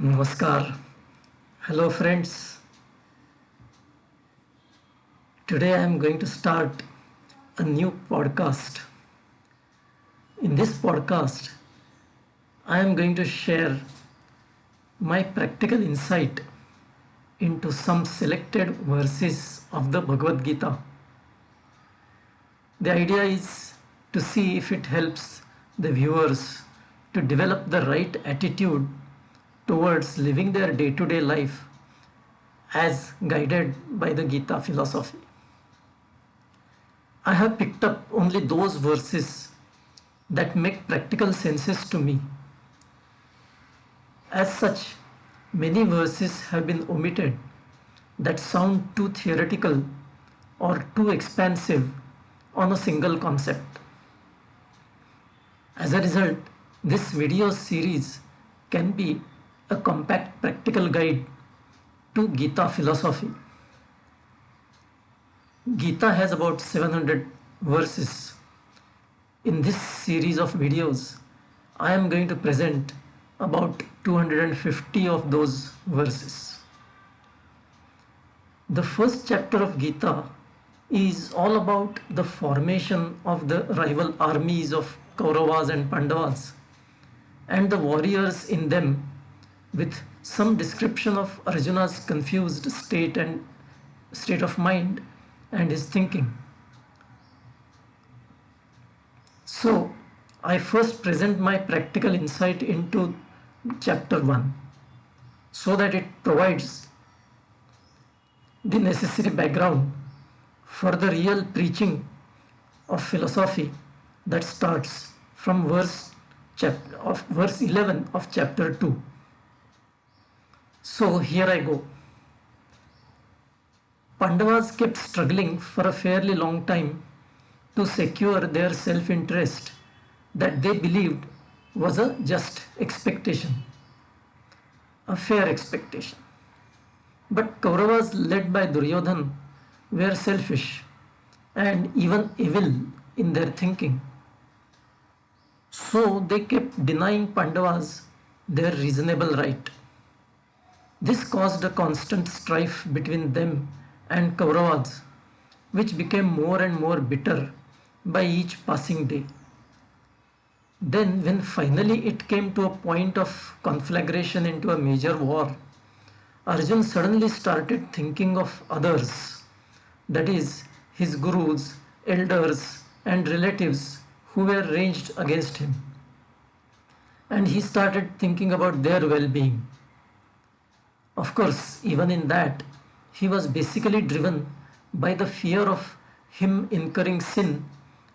Namaskar. Hello, friends. Today I am going to start a new podcast. In this podcast, I am going to share my practical insight into some selected verses of the Bhagavad Gita. The idea is to see if it helps the viewers to develop the right attitude towards living their day-to-day life as guided by the Gita philosophy. I have picked up only those verses that make practical senses to me. As such, many verses have been omitted that sound too theoretical or too expansive on a single concept. As a result, this video series can be a compact practical guide to Gita philosophy. Gita has about 700 verses. In this series of videos, I am going to present about 250 of those verses. The first chapter of Gita is all about the formation of the rival armies of Kauravas and Pandavas and the warriors in them, with some description of Arjuna's confused state of mind and his thinking. So, I first present my practical insight into chapter 1 so that it provides the necessary background for the real preaching of philosophy that starts from verse 11 of chapter 2. So here I go. Pandavas kept struggling for a fairly long time to secure their self-interest that they believed was a just expectation, a fair expectation. But Kauravas led by Duryodhan were selfish and even evil in their thinking. So they kept denying Pandavas their reasonable right. This caused a constant strife between them and Kauravas, which became more and more bitter by each passing day. Then, when finally it came to a point of conflagration into a major war, Arjuna suddenly started thinking of others, that is, his gurus, elders, and relatives who were ranged against him. And he started thinking about their well-being. Of course, even in that, he was basically driven by the fear of him incurring sin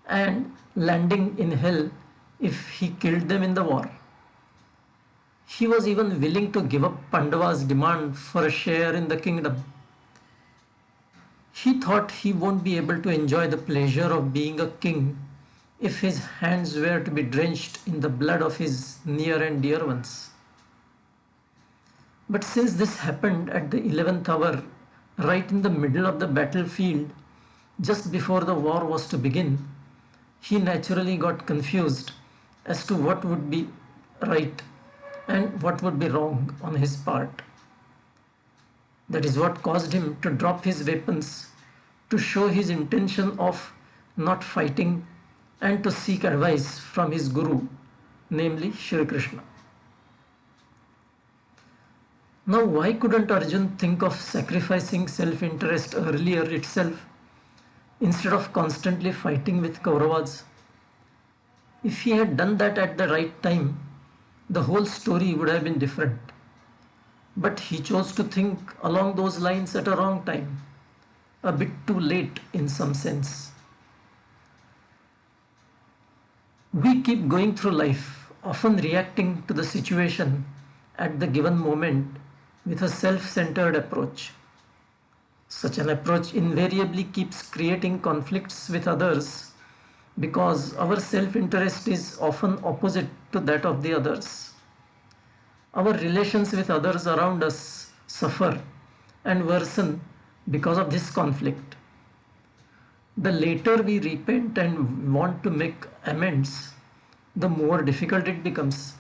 and landing in hell if he killed them in the war. He was even willing to give up Pandava's demand for a share in the kingdom. He thought he won't be able to enjoy the pleasure of being a king if his hands were to be drenched in the blood of his near and dear ones. But since this happened at the 11th hour, right in the middle of the battlefield, just before the war was to begin, he naturally got confused as to what would be right and what would be wrong on his part. That is what caused him to drop his weapons, to show his intention of not fighting and to seek advice from his guru, namely Shri Krishna. Now, why couldn't Arjuna think of sacrificing self-interest earlier itself instead of constantly fighting with Kauravas? If he had done that at the right time, the whole story would have been different. But he chose to think along those lines at a wrong time, a bit too late in some sense. We keep going through life, often reacting to the situation at the given moment with a self-centered approach. Such an approach invariably keeps creating conflicts with others because our self-interest is often opposite to that of the others. Our relations with others around us suffer and worsen because of this conflict. The later we repent and want to make amends, the more difficult it becomes.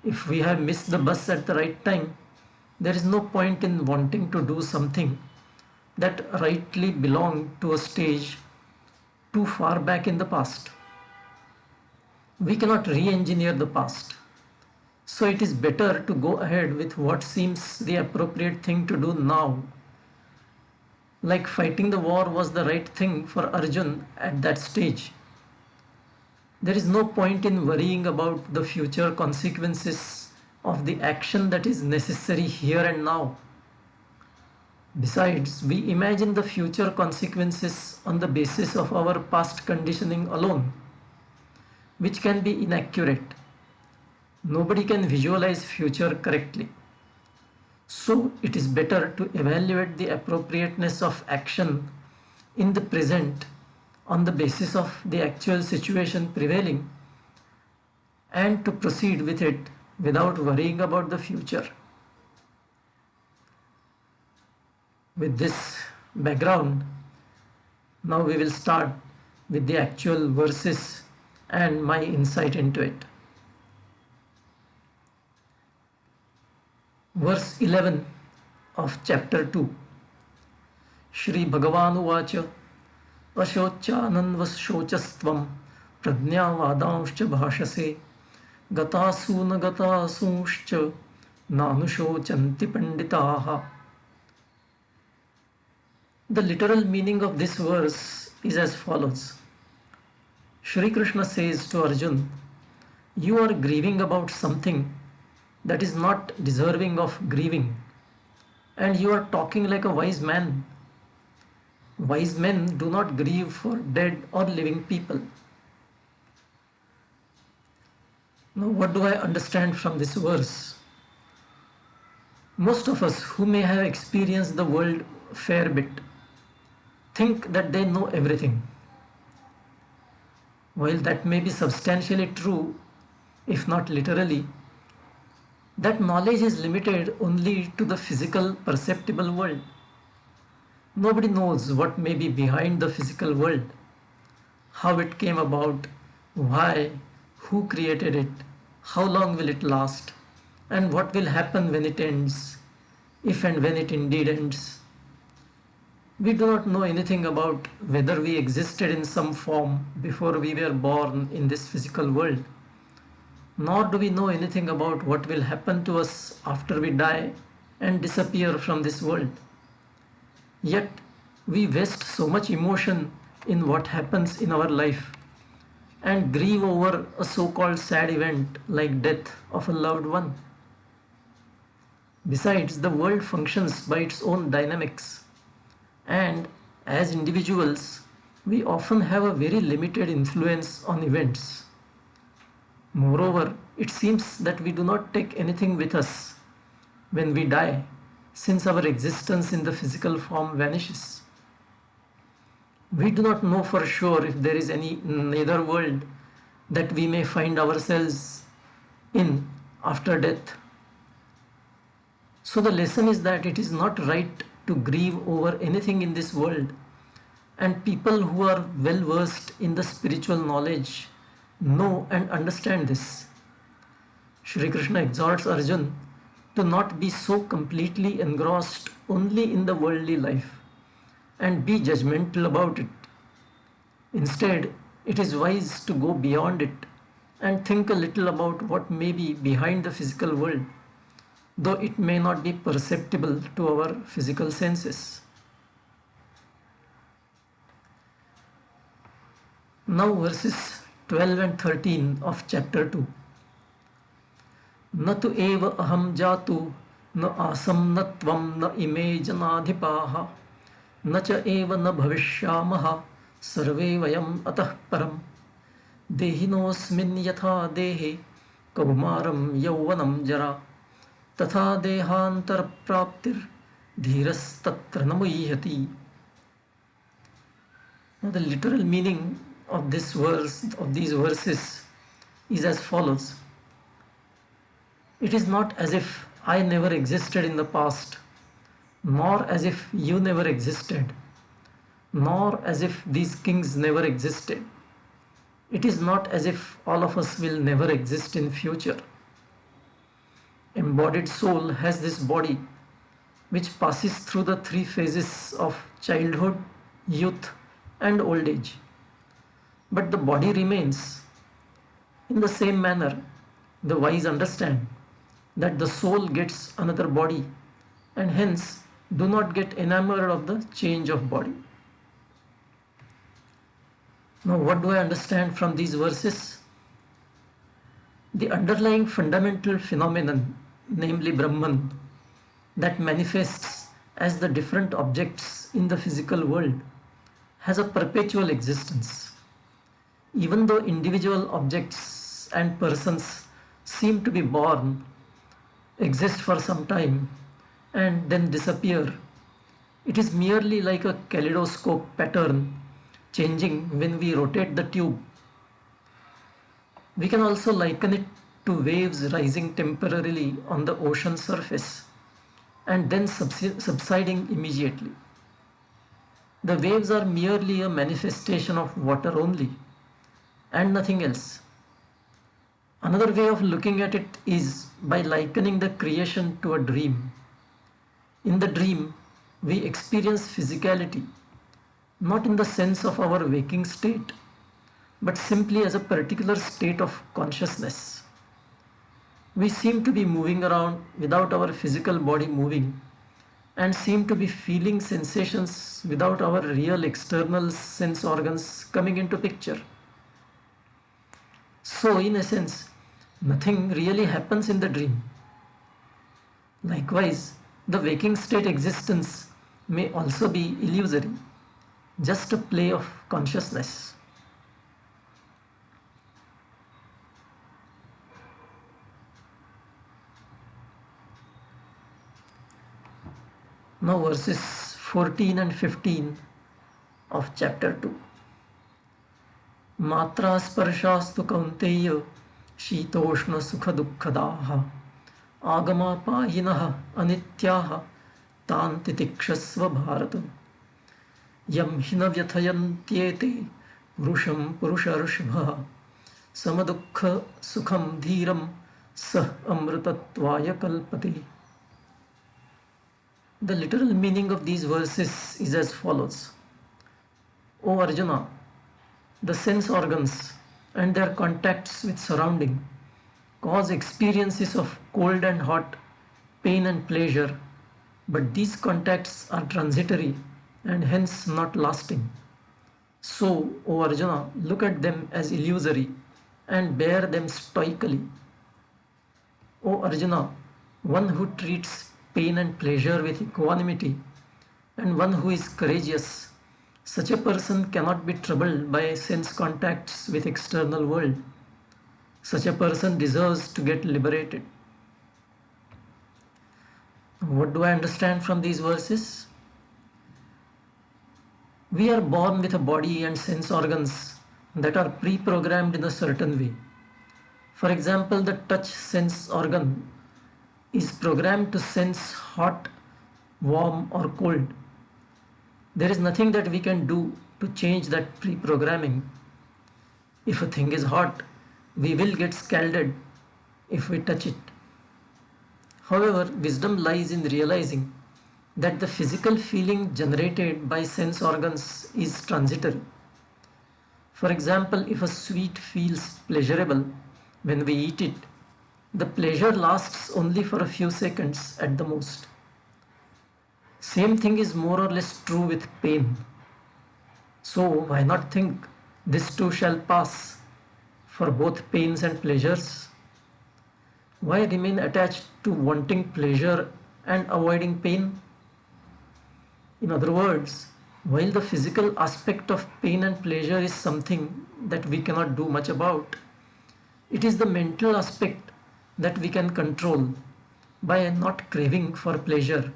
If we have missed the bus at the right time, there is no point in wanting to do something that rightly belonged to a stage too far back in the past. We cannot re-engineer the past. So it is better to go ahead with what seems the appropriate thing to do now. Like fighting the war was the right thing for Arjun at that stage. There is no point in worrying about the future consequences of the action that is necessary here and now. Besides, we imagine the future consequences on the basis of our past conditioning alone, which can be inaccurate. Nobody can visualize future correctly. So it is better to evaluate the appropriateness of action in the present on the basis of the actual situation prevailing and to proceed with it without worrying about the future. With this background, now we will start with the actual verses and my insight into it. Verse 11 of chapter 2. Shri Bhagavan Uvacha Ashochananvashocastvam prajnavadanshcha bhashase gatasuna gatasunshcha nanushocanti panditaha. The literal meaning of this verse is as follows. Shri Krishna says to Arjuna, you are grieving about something that is not deserving of grieving, and you are talking like a wise man. Wise men do not grieve for dead or living people. Now, what do I understand from this verse? Most of us who may have experienced the world a fair bit think that they know everything. While that may be substantially true, if not literally, that knowledge is limited only to the physical perceptible world. Nobody knows what may be behind the physical world, how it came about, why, who created it, how long will it last, and what will happen when it ends, if and when it indeed ends. We do not know anything about whether we existed in some form before we were born in this physical world, nor do we know anything about what will happen to us after we die and disappear from this world. Yet, we waste so much emotion in what happens in our life and grieve over a so-called sad event like death of a loved one. Besides, the world functions by its own dynamics, and as individuals, we often have a very limited influence on events. Moreover, it seems that we do not take anything with us when we die, since our existence in the physical form vanishes. We do not know for sure if there is any nether world that we may find ourselves in after death. So the lesson is that it is not right to grieve over anything in this world, and people who are well versed in the spiritual knowledge know and understand this. Shri Krishna exhorts Arjuna to not be so completely engrossed only in the worldly life and be judgmental about it. Instead, it is wise to go beyond it and think a little about what may be behind the physical world, though it may not be perceptible to our physical senses. Now verses 12 and 13 of chapter 2. न तु एव अहं जातु न आसं न त्वं न इमे जनाधिपाः न च एव न भविष्यामः सर्वे वयम् अतः परम् देहिनोऽस्मिन् यथा देहे कौमारं यौवनं जरा तथा देहान्तरप्राप्तिर्धीरस्तत्र न मुह्यति. Now the literal meaning of this verse, of these verses, is as follows. It is not as if I never existed in the past, nor as if you never existed, nor as if these kings never existed. It is not as if all of us will never exist in future. embodied soul has this body which passes through the three phases of childhood, youth, and old age. But the body remains. In the same manner, the wise understand that the soul gets another body and hence do not get enamored of the change of body. Now, what do I understand from these verses? The underlying fundamental phenomenon, namely Brahman, that manifests as the different objects in the physical world, has a perpetual existence. Even though individual objects and persons seem to be born, exist for some time, and then disappear, it is merely like a kaleidoscope pattern changing when we rotate the tube. We can also liken it to waves rising temporarily on the ocean surface and then subsiding immediately. The waves are merely a manifestation of water only and nothing else. Another way of looking at it is by likening the creation to a dream. In the dream, we experience physicality, not in the sense of our waking state, but simply as a particular state of consciousness. We seem to be moving around without our physical body moving and seem to be feeling sensations without our real external sense organs coming into picture. So, in essence, nothing really happens in the dream. Likewise, the waking state existence may also be illusory, just a play of consciousness. Now verses 14 and 15 of chapter 2. Matra sparshastu kaunteya shitoshna sukha dukkhadaha agama payinaha anityaha tan titikshasva bharata yam hina vyathayantyete purusham purusharshvah samadukha sukham dhiram sah amritatvaya kalpate. The literal meaning of these verses is as follows. O Arjuna, the sense organs and their contacts with surrounding cause experiences of cold and hot, pain and pleasure, but these contacts are transitory and hence not lasting. So, O Arjuna, look at them as illusory and bear them stoically. O Arjuna, one who treats pain and pleasure with equanimity and one who is courageous, such a person cannot be troubled by sense contacts with external world. Such a person deserves to get liberated. What do I understand from these verses? We are born with a body and sense organs that are pre-programmed in a certain way. For example, the touch sense organ is programmed to sense hot, warm or cold. There is nothing that we can do to change that pre-programming. If a thing is hot, we will get scalded if we touch it. However, wisdom lies in realizing that the physical feeling generated by sense organs is transitory. For example, if a sweet feels pleasurable when we eat it, the pleasure lasts only for a few seconds at the most. Same thing is more or less true with pain. So why not think this too shall pass for both pains and pleasures? Why remain attached to wanting pleasure and avoiding pain? In other words, while the physical aspect of pain and pleasure is something that we cannot do much about, it is the mental aspect that we can control by not craving for pleasure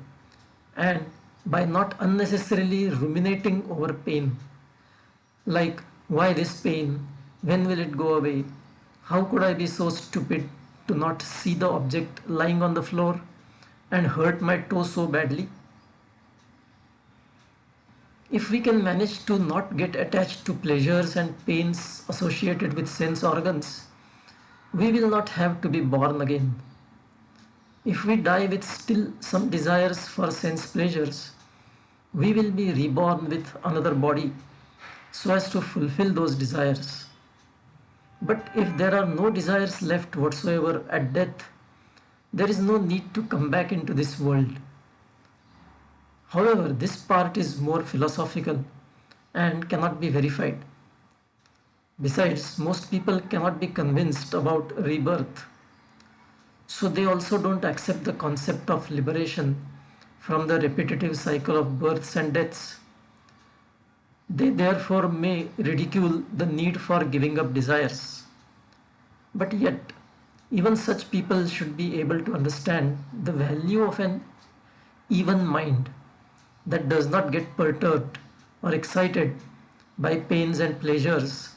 and by not unnecessarily ruminating over pain. Like, why this pain? When will it go away? How could I be so stupid to not see the object lying on the floor and hurt my toe so badly? If we can manage to not get attached to pleasures and pains associated with sense organs, we will not have to be born again. If we die with still some desires for sense pleasures, we will be reborn with another body so as to fulfill those desires. But if there are no desires left whatsoever at death, there is no need to come back into this world. However, this part is more philosophical and cannot be verified. Besides, most people cannot be convinced about rebirth, so they also don't accept the concept of liberation from the repetitive cycle of births and deaths. They therefore may ridicule the need for giving up desires. But yet, even such people should be able to understand the value of an even mind that does not get perturbed or excited by pains and pleasures,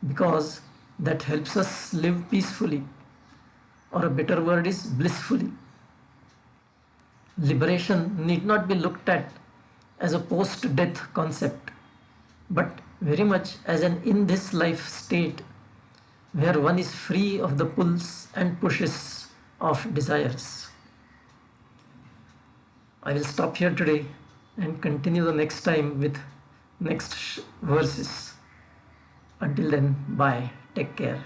because that helps us live peacefully, or a better word is blissfully. Liberation need not be looked at as a post-death concept, but very much as an in this life state where one is free of the pulls and pushes of desires. I will stop here today and continue the next time with next verses. Until then, bye. Take care.